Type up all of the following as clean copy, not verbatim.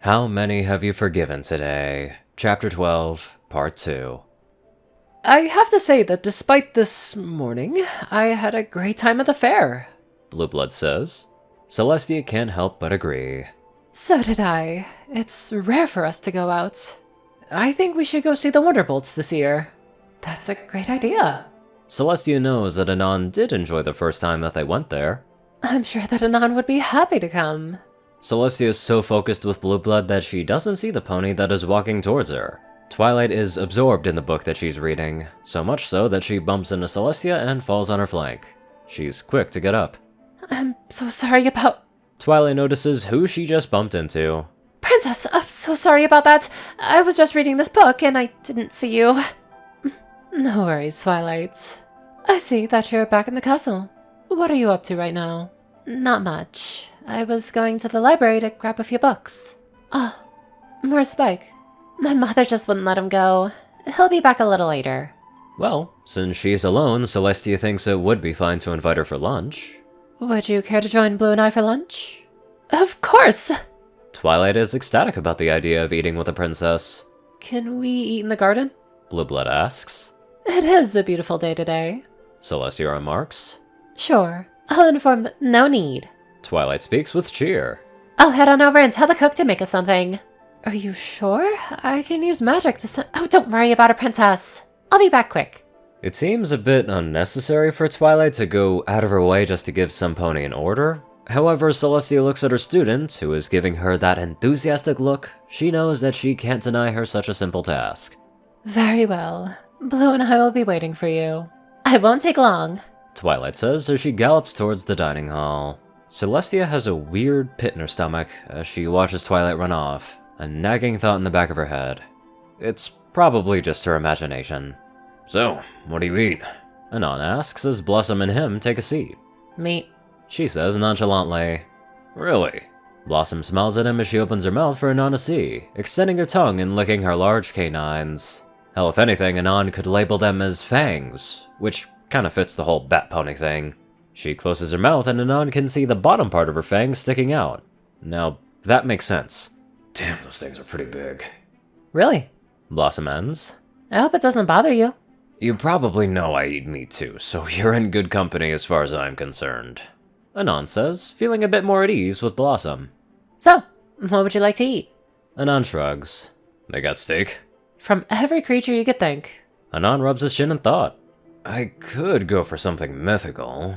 How many have you forgiven today? Chapter 12, Part 2. I have to say that despite this morning, I had a great time at the fair. Blueblood says. Celestia can't help but agree. So did I. It's rare for us to go out. I think we should go see the Wonderbolts this year. That's a great idea. Celestia knows that Anon did enjoy the first time that they went there. I'm sure that Anon would be happy to come. Celestia is so focused with Blueblood that she doesn't see the pony that is walking towards her. Twilight is absorbed in the book that she's reading, so much so that she bumps into Celestia and falls on her flank. She's quick to get up. I'm so sorry about... Twilight notices who she just bumped into. Princess, I'm so sorry about that. I was just reading this book and I didn't see you. No worries, Twilight. I see that you're back in the castle. What are you up to right now? Not much. I was going to the library to grab a few books. Oh, where's Spike? My mother just wouldn't let him go. He'll be back a little later. Well, since she's alone, Celestia thinks it would be fine to invite her for lunch. Would you care to join Blue and I for lunch? Of course! Twilight is ecstatic about the idea of eating with a princess. Can we eat in the garden? Blueblood asks. It is a beautiful day today. Celestia remarks. Sure, I'll inform no need. Twilight speaks with cheer. I'll head on over and tell the cook to make us something. Are you sure? I can use magic to send... Oh, don't worry about it, princess. I'll be back quick. It seems a bit unnecessary for Twilight to go out of her way just to give some pony an order. However, Celestia looks at her student, who is giving her that enthusiastic look. She knows that she can't deny her such a simple task. Very well. Blue and I will be waiting for you. I won't take long. Twilight says as she gallops towards the dining hall. Celestia has a weird pit in her stomach as she watches Twilight run off, a nagging thought in the back of her head. It's probably just her imagination. So, what do you eat? Anon asks as Blossom and him take a seat. Meat. She says nonchalantly. Really? Blossom smiles at him as she opens her mouth for Anon to see, extending her tongue and licking her large canines. Hell, if anything, Anon could label them as fangs, which kinda fits the whole bat pony thing. She closes her mouth and Anon can see the bottom part of her fangs sticking out. Now, that makes sense. Damn, those things are pretty big. Really? Blossom ends. I hope it doesn't bother you. You probably know I eat meat too, so you're in good company as far as I'm concerned. Anon says, feeling a bit more at ease with Blossom. So, what would you like to eat? Anon shrugs. They got steak? From every creature you could think. Anon rubs his chin in thought. I could go for something mythical.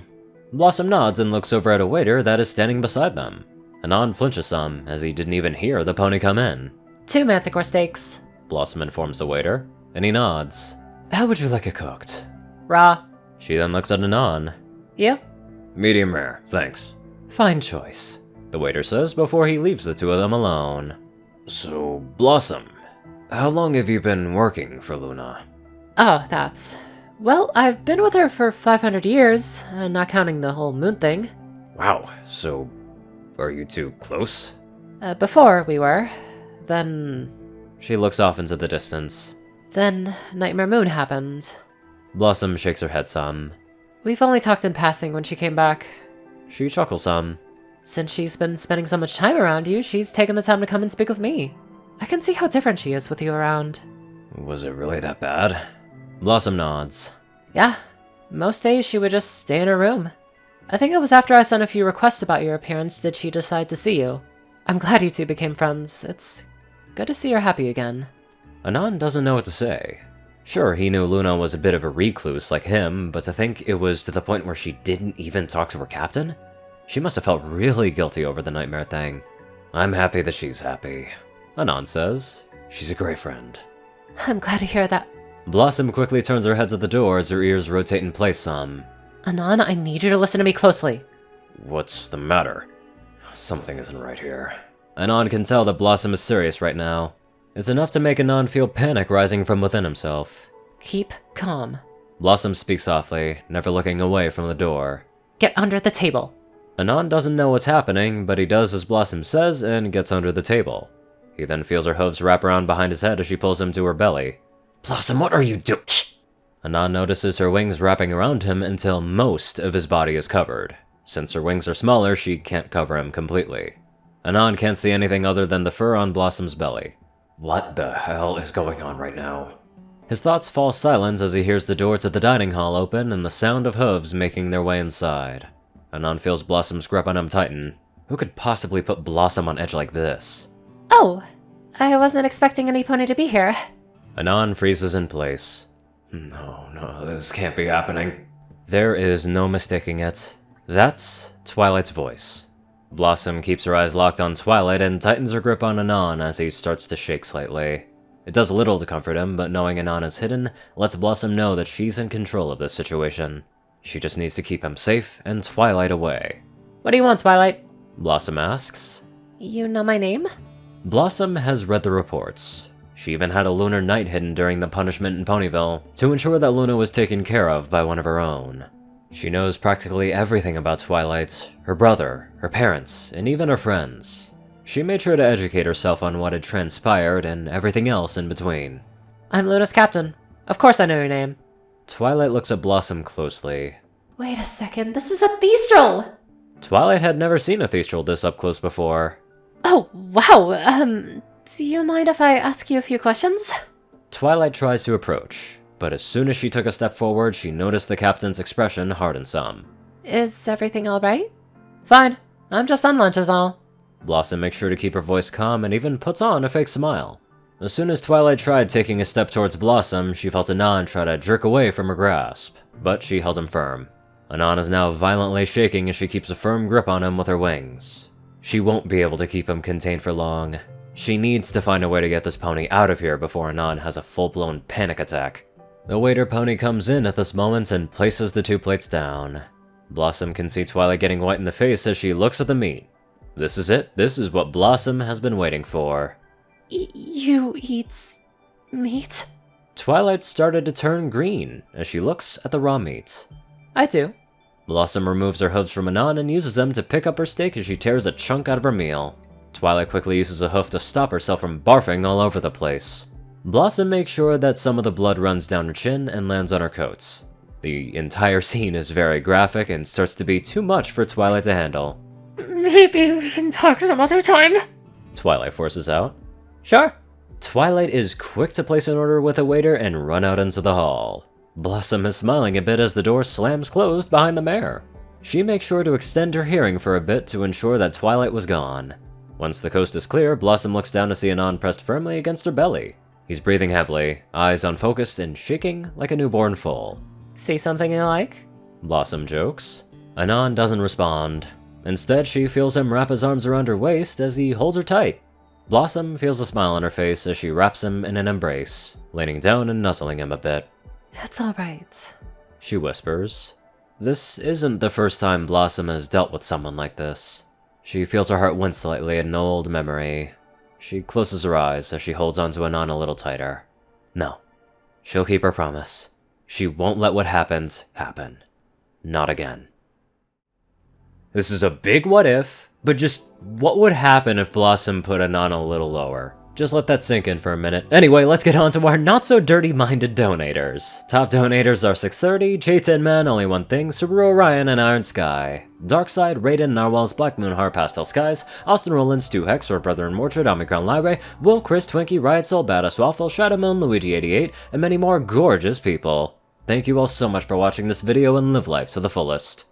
Blossom nods and looks over at a waiter that is standing beside them. Anon flinches some, as he didn't even hear the pony come in. 2 manticore steaks. Blossom informs the waiter, and he nods. How would you like it cooked? Raw. She then looks at Anon. You? Medium rare, thanks. Fine choice, the waiter says before he leaves the two of them alone. So, Blossom, how long have you been working for Luna? Oh, that's... Well, I've been with her for 500 years, not counting the whole moon thing. Wow, so are you two close? Before we were. Then... She looks off into the distance. Then Nightmare Moon happened. Blossom shakes her head some. We've only talked in passing when she came back. She chuckles some. Since she's been spending so much time around you, she's taken the time to come and speak with me. I can see how different she is with you around. Was it really that bad? Blossom nods. Yeah. Most days she would just stay in her room. I think it was after I sent a few requests about your appearance did she decide to see you. I'm glad you two became friends. It's good to see her happy again. Anon doesn't know what to say. Sure, he knew Luna was a bit of a recluse like him, but to think it was to the point where she didn't even talk to her captain? She must have felt really guilty over the nightmare thing. I'm happy that she's happy, Anon says. She's a great friend. I'm glad to hear that. Blossom quickly turns her head to the door as her ears rotate in place some. Anon, I need you to listen to me closely. What's the matter? Something isn't right here. Anon can tell that Blossom is serious right now. It's enough to make Anon feel panic rising from within himself. Keep calm. Blossom speaks softly, never looking away from the door. Get under the table. Anon doesn't know what's happening, but he does as Blossom says and gets under the table. He then feels her hooves wrap around behind his head as she pulls him to her belly. Blossom, what are you doing? Anon notices her wings wrapping around him until most of his body is covered. Since her wings are smaller, she can't cover him completely. Anon can't see anything other than the fur on Blossom's belly. What the hell is going on right now? His thoughts fall silent as he hears the door to the dining hall open and the sound of hooves making their way inside. Anon feels Blossom's grip on him tighten. Who could possibly put Blossom on edge like this? Oh, I wasn't expecting any pony to be here. Anon freezes in place. No, this can't be happening. There is no mistaking it. That's Twilight's voice. Blossom keeps her eyes locked on Twilight and tightens her grip on Anon as he starts to shake slightly. It does little to comfort him, but knowing Anon is hidden lets Blossom know that she's in control of this situation. She just needs to keep him safe and Twilight away. What do you want, Twilight? Blossom asks. You know my name? Blossom has read the reports. She even had a lunar night hidden during the punishment in Ponyville to ensure that Luna was taken care of by one of her own. She knows practically everything about Twilight, her brother, her parents, and even her friends. She made sure to educate herself on what had transpired and everything else in between. I'm Luna's captain. Of course I know your name. Twilight looks at Blossom closely. Wait a second, this is a Thestral! Twilight had never seen a Thestral this up close before. Oh, wow, do you mind if I ask you a few questions? Twilight tries to approach, but as soon as she took a step forward, she noticed the captain's expression harden some. Is everything alright? Fine, I'm just on lunch is all. Blossom makes sure to keep her voice calm and even puts on a fake smile. As soon as Twilight tried taking a step towards Blossom, she felt Anon try to jerk away from her grasp, but she held him firm. Anon is now violently shaking as she keeps a firm grip on him with her wings. She won't be able to keep him contained for long. She needs to find a way to get this pony out of here before Anon has a full-blown panic attack. The waiter pony comes in at this moment and places the 2 plates down. Blossom can see Twilight getting white in the face as she looks at the meat. This is it. This is what Blossom has been waiting for. You eat meat? Twilight started to turn green as she looks at the raw meat. I do. Blossom removes her hooves from Anon and uses them to pick up her steak as she tears a chunk out of her meal. Twilight quickly uses a hoof to stop herself from barfing all over the place. Blossom makes sure that some of the blood runs down her chin and lands on her coat. The entire scene is very graphic and starts to be too much for Twilight to handle. Maybe we can talk some other time. Twilight forces out. Sure. Twilight is quick to place an order with a waiter and run out into the hall. Blossom is smiling a bit as the door slams closed behind the mayor. She makes sure to extend her hearing for a bit to ensure that Twilight was gone. Once the coast is clear, Blossom looks down to see Anon pressed firmly against her belly. He's breathing heavily, eyes unfocused and shaking like a newborn foal. See something you like? Blossom jokes. Anon doesn't respond. Instead, she feels him wrap his arms around her waist as he holds her tight. Blossom feels a smile on her face as she wraps him in an embrace, leaning down and nuzzling him a bit. It's alright, she whispers. This isn't the first time Blossom has dealt with someone like this. She feels her heart wince slightly at an old memory. She closes her eyes as she holds onto Anon a little tighter. No, she'll keep her promise. She won't let what happened happen. Not again. This is a big what if, but just what would happen if Blossom put Anon a little lower? Just let that sink in for a minute. Anyway, let's get on to our not-so-dirty-minded donators. Top donators are 630, J10 Man, Only One Thing, Ceru, Orion, and IronSky. Darkside, Rayden, Narwhals, Blackmoonheart, Pastel Skies, Austin Rolan, Stu Hex, or Brother and Mordred, Omicron, Lyrae, Will, Chris, Twinkie, Riot Soul, Badass Waffle, Shadow Moon, Luigi88, and many more gorgeous people. Thank you all so much for watching this video and live life to the fullest.